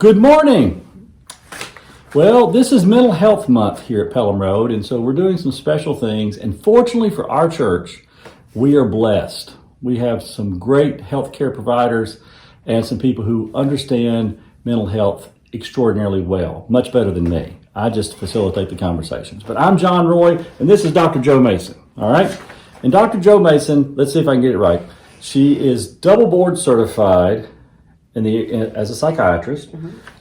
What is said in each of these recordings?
Good morning. Well, this is Mental Health Month here at Pelham Road, and so we're doing some special things. And fortunately for our church, we are blessed. We have some great healthcare providers and some people who understand mental health extraordinarily well, much better than me. I just facilitate the conversations. But I'm John Roy, and this is Dr. Joe Mason, all right? And Dr. Joe Mason, let's see if I can get it right. She is double board certified as a psychiatrist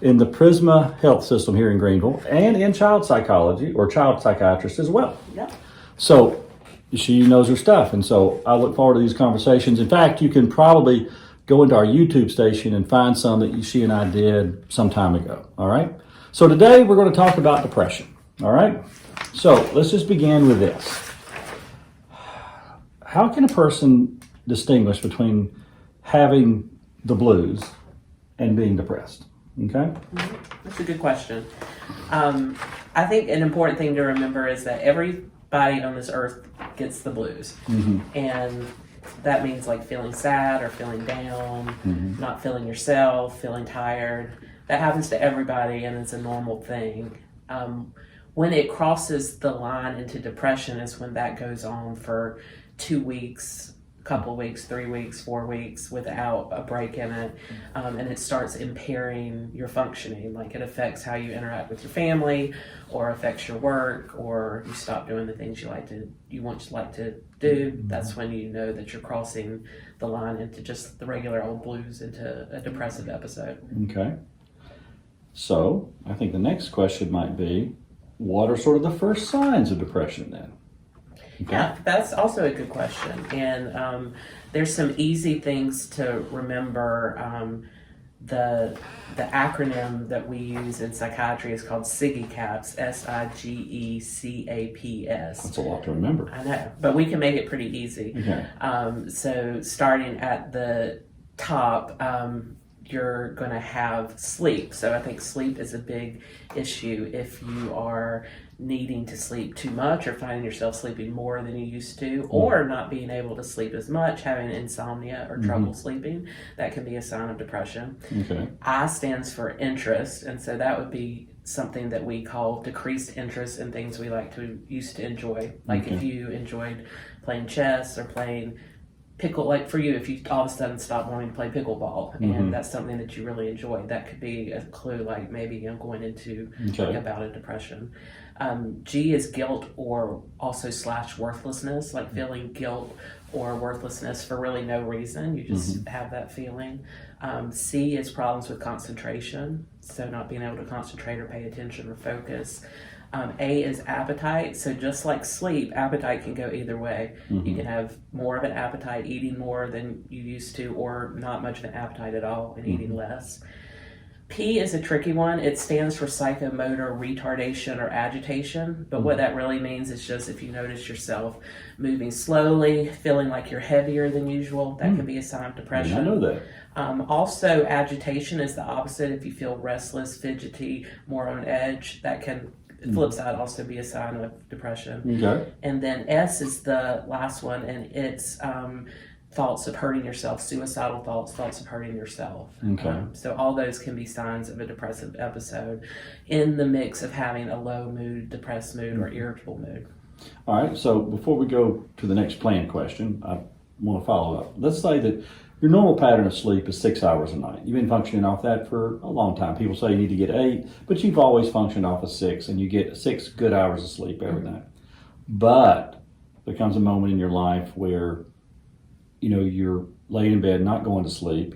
in the Prisma Health System here in Greenville, and in child psychology or child psychiatrist as well. Yeah. So she knows her stuff, and so I look forward to these conversations. In fact, you can probably go into our YouTube station and find some that she and I did some time ago. All right. So today we're going to talk about depression. All right. So let's just begin with this. How can a person distinguish between having the blues and being depressed? Okay. That's a good question. I think an important thing to remember is that everybody on this earth gets the blues. And that means like feeling sad or feeling down, not feeling yourself, feeling tired. That happens to everybody, and it's a normal thing. When it crosses the line into depression is when that goes on for 2 weeks, couple weeks, 3 weeks, 4 weeks without a break in it, and it starts impairing your functioning. Like it affects how you interact with your family, or affects your work, or you stop doing the things you once like to do. That's when you know that you're crossing the line into just the regular old blues into a depressive episode. Okay. So I think the next question might be, what are sort of the first signs of depression then? Okay. Yeah, that's also a good question. And there's some easy things to remember. The acronym that we use in psychiatry is called SIGECAPS, SIGECAPS. That's a lot to remember. I know, but we can make it pretty easy. Okay. So starting at the top, you're going to have sleep. So I think sleep is a big issue. If you are needing to sleep too much, or finding yourself sleeping more than you used to, or not being able to sleep as much, having insomnia or trouble sleeping, that can be a sign of depression. Okay. I stands for interest, and so that would be something that we call decreased interest in things we used to enjoy. Like if you enjoyed playing chess or playing pickle, like for you, if you all of a sudden stop wanting to play pickleball, and that's something that you really enjoy, that could be a clue, like maybe I'm going into like a bout of depression. G is guilt, or also / worthlessness, like feeling guilt or worthlessness for really no reason. You just have that feeling. C is problems with concentration, so not being able to concentrate or pay attention or focus. A is appetite. So just like sleep, appetite can go either way. You can have more of an appetite, eating more than you used to, or not much of an appetite at all and eating less. P is a tricky one. It stands for psychomotor retardation or agitation. But what that really means is just if you notice yourself moving slowly, feeling like you're heavier than usual, that can be a sign of depression. I know that. Also, agitation is the opposite. If you feel restless, fidgety, more on edge, that can, flip side, also be a sign of depression. Okay. And then S is the last one, and it's thoughts of hurting yourself, suicidal thoughts of hurting yourself. Okay. So all those can be signs of a depressive episode in the mix of having a low mood, depressed mood, or irritable mood. All right. So before we go to the next planned question, I want to follow up. Let's say that your normal pattern of sleep is 6 hours a night. You've been functioning off that for a long time. People say you need to get 8, but you've always functioned off of 6, and you get 6 good hours of sleep every night. But there comes a moment in your life where you're laying in bed, not going to sleep.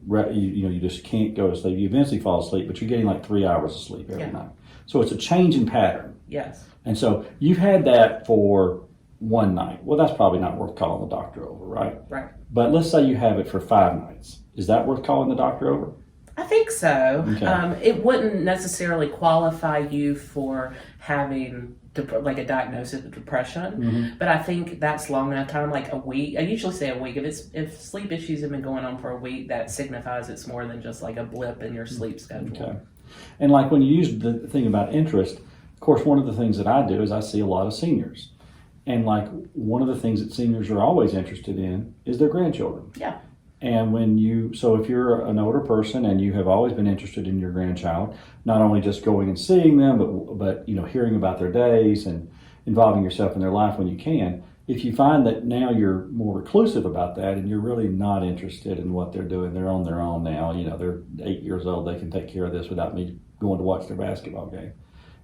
You just can't go to sleep. You eventually fall asleep, but you're getting like 3 hours of sleep every night. So it's a change in pattern. Yes. And so you've had that for one night. Well, that's probably not worth calling the doctor over, right? Right. But let's say you have it for 5 nights. Is that worth calling the doctor over? I think so. Okay. It wouldn't necessarily qualify you for having like a diagnosis of depression, but I think that's long enough time, like a week. I usually say a week. If sleep issues have been going on for a week, that signifies it's more than just like a blip in your sleep schedule. Okay. And like when you use the thing about interest, of course, one of the things that I do is I see a lot of seniors. And like one of the things that seniors are always interested in is their grandchildren. Yeah. And so if you're an older person and you have always been interested in your grandchild, not only just going and seeing them, but hearing about their days and involving yourself in their life when you can, if you find that now you're more reclusive about that and you're really not interested in what they're doing, they're on their own now, they're 8 years old, they can take care of this without me going to watch their basketball game.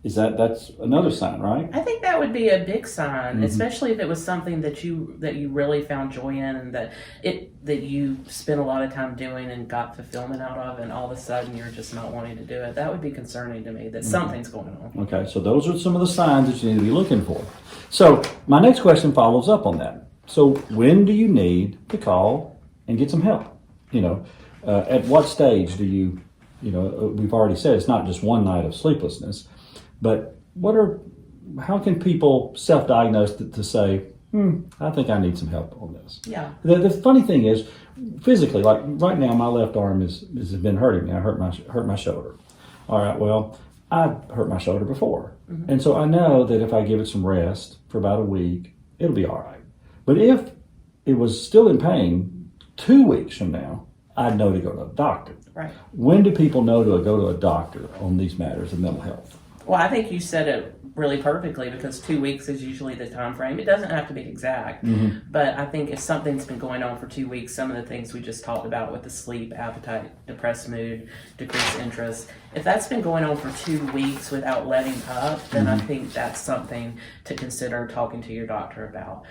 That's another sign, right? I think that would be a big sign, especially if it was something that you really found joy in and that you spent a lot of time doing and got fulfillment out of, and all of a sudden you're just not wanting to do it. That would be concerning to me, that something's going on. Okay, so those are some of the signs that you need to be looking for. So my next question follows up on that. So when do you need to call and get some help? At what stage do you, we've already said it's not just one night of sleeplessness. But how can people self-diagnose to say, I think I need some help on this? Yeah. The funny thing is, physically, like right now, my left arm has been hurting me. I hurt my shoulder. All right, well, I've hurt my shoulder before. And so I know that if I give it some rest for about a week, it'll be all right. But if it was still in pain 2 weeks from now, I'd know to go to a doctor. Right. When do people know to go to a doctor on these matters of mental health? Well, I think you said it really perfectly, because 2 weeks is usually the time frame. It doesn't have to be exact, but I think if something's been going on for 2 weeks, some of the things we just talked about with the sleep, appetite, depressed mood, decreased interest, if that's been going on for 2 weeks without letting up, then I think that's something to consider talking to your doctor about.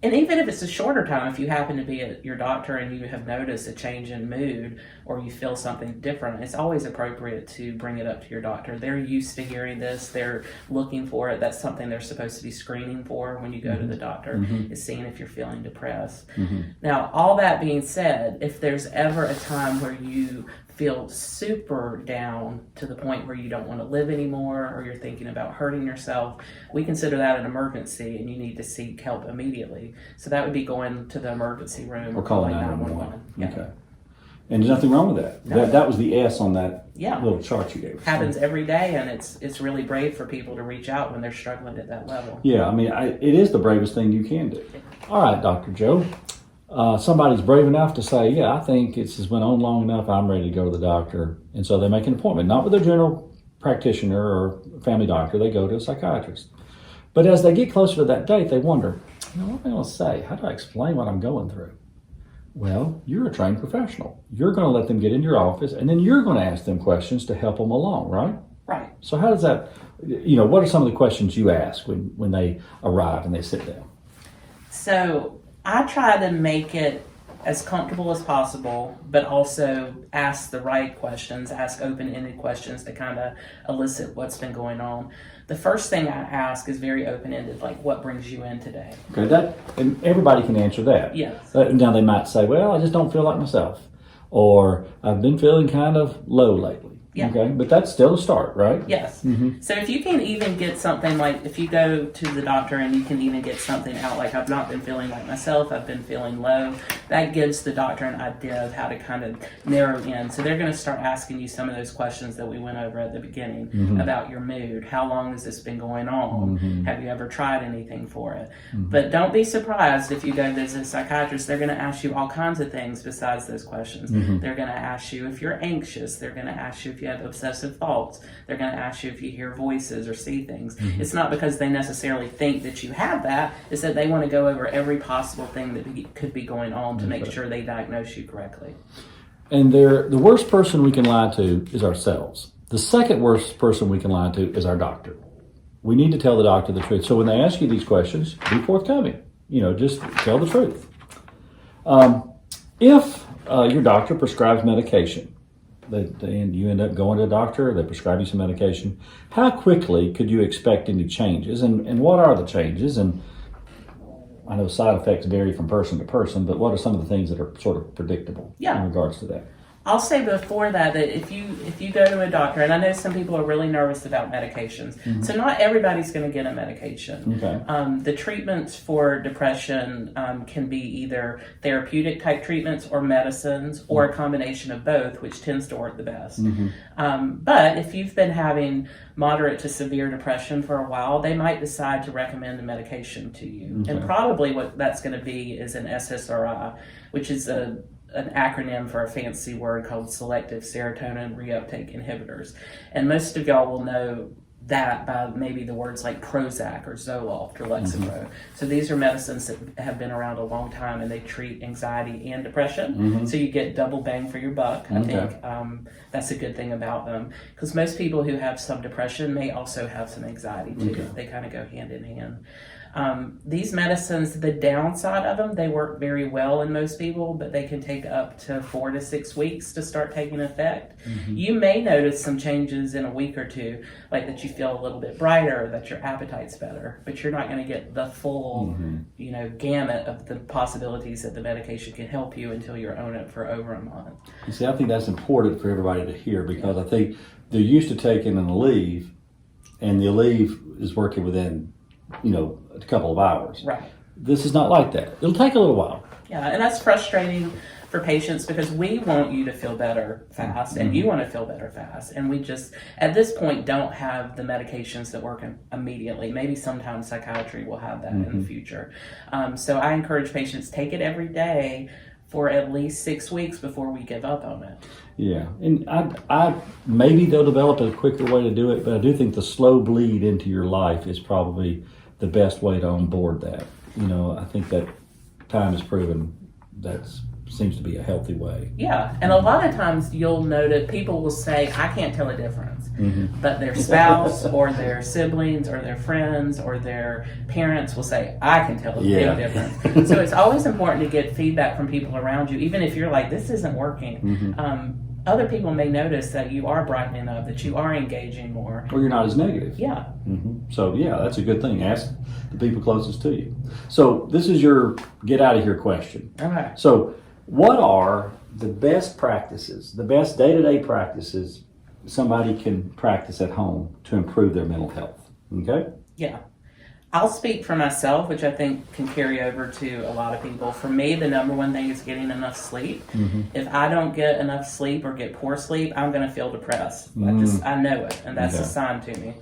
And even if it's a shorter time, if you happen to be at your doctor and you have noticed a change in mood or you feel something different, it's always appropriate to bring it up to your doctor. They're used to hearing this. They're looking for it. That's something they're supposed to be screening for when you go to the doctor, is seeing if you're feeling depressed. Now, all that being said, if there's ever a time where you feel super down to the point where you don't want to live anymore, or you're thinking about hurting yourself, we consider that an emergency and you need to seek help immediately. So that would be going to the emergency room or calling 911. Yeah. Okay. And there's nothing wrong with that. No. That was the S on that Yeah. little chart you gave us. Happens every day, and it's really brave for people to reach out when they're struggling at that level. Yeah, I mean, it is the bravest thing you can do. All right, Dr. Joe. Somebody's brave enough to say, yeah, I think it's went on long enough, I'm ready to go to the doctor. And so they make an appointment, not with their general practitioner or family doctor, they go to a psychiatrist. But as they get closer to that date, they wonder, what am I going to say? How do I explain what I'm going through? Well, you're a trained professional. You're going to let them get in your office, and then you're going to ask them questions to help them along, right? Right. So how does that, what are some of the questions you ask when they arrive and they sit down? So I try to make it as comfortable as possible, but also ask the right questions, ask open-ended questions to kind of elicit what's been going on. The first thing I ask is very open-ended, like, what brings you in today? Okay, and everybody can answer that. Yes. Now they might say, well, I just don't feel like myself, or I've been feeling kind of low lately. Yeah. Okay, but that's still a start, right? Yes. So if you can even get something like, if you go to the doctor and you can even get something out like, I've not been feeling like myself, I've been feeling low, that gives the doctor an idea of how to kind of narrow in. So they're going to start asking you some of those questions that we went over at the beginning about your mood. How long has this been going on? Have you ever tried anything for it? But don't be surprised if you go visit a psychiatrist. They're going to ask you all kinds of things besides those questions. They're going to ask you if you're anxious. They're going to ask you if you have obsessive thoughts. They're going to ask you if you hear voices or see things. It's not because they necessarily think that you have that. It's that they want to go over every possible thing that could be going on to make sure they diagnose you correctly. And the worst person we can lie to is ourselves. The second worst person we can lie to is our doctor. We need to tell the doctor the truth. So when they ask you these questions, be forthcoming. Just tell the truth. If your doctor prescribes medication, and you end up going to a doctor, they prescribe you some medication, how quickly could you expect any changes? And what are the changes? And I know side effects vary from person to person, but what are some of the things that are sort of predictable in regards to that? I'll say before that if you go to a doctor, and I know some people are really nervous about medications, so not everybody's going to get a medication. Okay. The treatments for depression can be either therapeutic type treatments or medicines or a combination of both, which tends to work the best. But if you've been having moderate to severe depression for a while, they might decide to recommend a medication to you. And probably what that's going to be is an SSRI, which is an acronym for a fancy word called selective serotonin reuptake inhibitors. And most of y'all will know that by maybe the words like Prozac or Zoloft or Lexapro. So these are medicines that have been around a long time, and they treat anxiety and depression. So you get double bang for your buck. I think that's a good thing about them, because most people who have some depression may also have some anxiety too. They kind of go hand in hand. These medicines, the downside of them, they work very well in most people, but they can take up to 4 to 6 weeks to start taking effect. You may notice some changes in a week or two, like that you feel a little bit brighter, that your appetite's better, but you're not going to get the full, gamut of the possibilities that the medication can help you until you're on it for over a month. You see, I think that's important for everybody to hear, because I think they're used to taking an Aleve, and the Aleve is working within a couple of hours. Right. This is not like that. It'll take a little while. Yeah, and that's frustrating for patients, because we want you to feel better fast, and you want to feel better fast. And we just, at this point, don't have the medications that work immediately. Maybe sometimes psychiatry will have that in the future. So I encourage patients, take it every day for at least 6 weeks before we give up on it. Yeah, and I maybe they'll develop a quicker way to do it, but I do think the slow bleed into your life is probably the best way to onboard that. I think that time has proven that seems to be a healthy way. Yeah, and a lot of times you'll notice people will say, I can't tell a difference, but their spouse or their siblings or their friends or their parents will say, I can tell a big difference. So it's always important to get feedback from people around you, even if you're like, this isn't working. Other people may notice that you are brightening up, that you are engaging more. Or you're not as negative. Yeah. So, that's a good thing. Ask the people closest to you. So, this is your get out of here question. Okay. So, what are the best practices, the best day-to-day practices somebody can practice at home to improve their mental health? Okay? Yeah. I'll speak for myself, which I think can carry over to a lot of people. For me, the number one thing is getting enough sleep. If I don't get enough sleep or get poor sleep, I'm going to feel depressed. I know it, and that's a sign to me.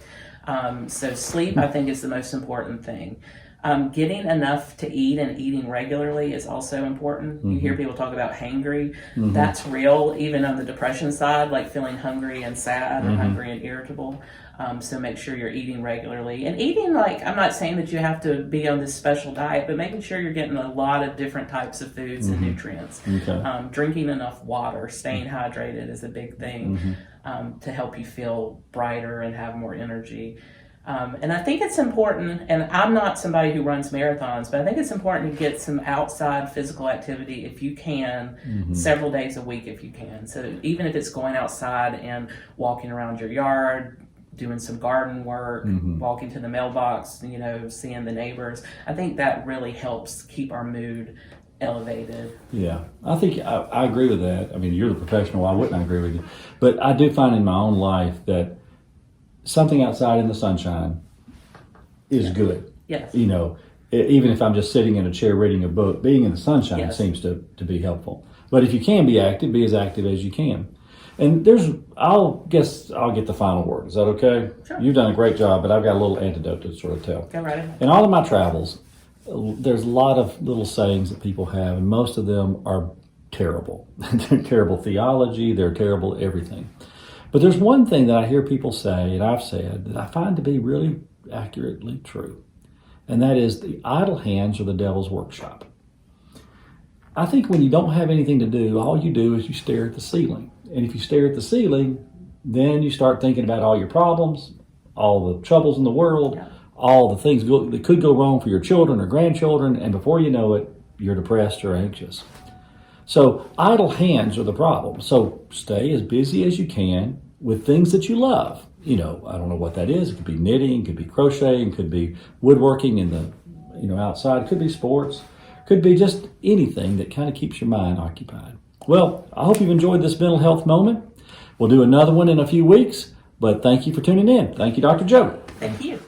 So sleep, I think, is the most important thing. Getting enough to eat and eating regularly is also important. You hear people talk about hangry. That's real, even on the depression side, like feeling hungry and sad or hungry and irritable. So make sure you're eating regularly. And eating, I'm not saying that you have to be on this special diet, but making sure you're getting a lot of different types of foods and nutrients. Drinking enough water, staying hydrated is a big thing to help you feel brighter and have more energy. And I think it's important, and I'm not somebody who runs marathons, but I think it's important to get some outside physical activity if you can, several days a week if you can. So even if it's going outside and walking around your yard, doing some garden work, walking to the mailbox, seeing the neighbors, I think that really helps keep our mood elevated. Yeah, I think I agree with that. I mean, you're the professional, why wouldn't I agree with you? But I do find in my own life that something outside in the sunshine is good. Yes. Even if I'm just sitting in a chair reading a book, being in the sunshine seems to be helpful. But if you can be as active as you can. And I'll get the final word. Is that okay? Sure. You've done a great job, but I've got a little antidote to sort of tell. Go right ahead. In all of my travels, there's a lot of little sayings that people have, and most of them are terrible. They're terrible theology, they're terrible everything. But there's one thing that I hear people say, and I've said, that I find to be really accurately true. And that is, the idle hands are the devil's workshop. I think when you don't have anything to do, all you do is you stare at the ceiling. And if you stare at the ceiling, then you start thinking about all your problems, all the troubles in the world, all the things that could go wrong for your children or grandchildren, and before you know it, you're depressed or anxious. So idle hands are the problem. So stay as busy as you can with things that you love. I don't know what that is. It could be knitting, it could be crocheting, it could be woodworking in the outside, it could be sports, it could be just anything that kind of keeps your mind occupied. Well, I hope you've enjoyed this mental health moment. We'll do another one in a few weeks, but thank you for tuning in. Thank you, Dr. Joe. Thank you.